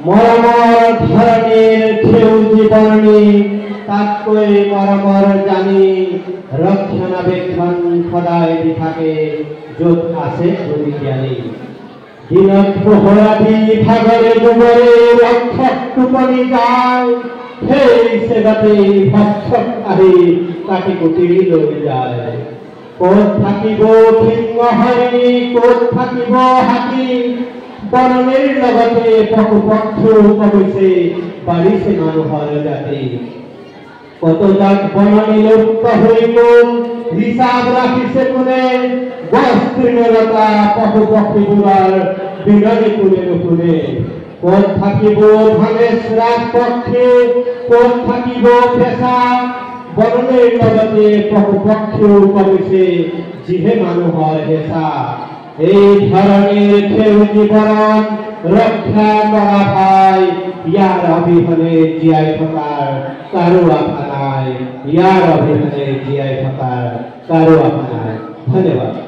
মৰমৰ ধৰণীৰ সেউজী বৰ্ণী তাতকৈ মৰমৰ জানি ৰক্ষণাবেক্ষণ সদায় দি থাকে য'ত আছে গুণী জ্ঞানী। দিনত পোহৰাদি ভাগৰে দুবৰে ৰক্ষক টোপনি যায়, সেই চেগতেই ভক্ষক আহি কাটি কুটি লৈ যায়। ক'ত থাকিব সিংহ হৰিণী, ক'ত থাকিব হাতী, বননিৰ লগতে পশু পক্ষীও কমিছে, বাঢ়িছে মানুহৰ জাতি। কতজাক বননি লুপ্ত হৈ গ'ল, হিচাপ ৰাখিছে কোনে, গছ তৃণলতা পশু পক্ষীবোৰৰ বিননি কোনে নুশুনে। ক'ত থাকিব ধনেশ ৰাজ পক্ষী, ক'ত থাকিব ফেঁচা, বননিৰ লগতে পশু পক্ষীও কমিছে, যিহে মানুহৰ হেঁচা। এই ধৰণীৰ সেউজী বৰণ ৰক্ষা কৰা ভাই, ইয়াৰ অবিহনে জীয়াই থকাৰ কাৰো আশা নাই, ইয়াৰ অবিহনে জীয়াই থকাৰ কাৰো আশা নাই। ধন্যবাদ।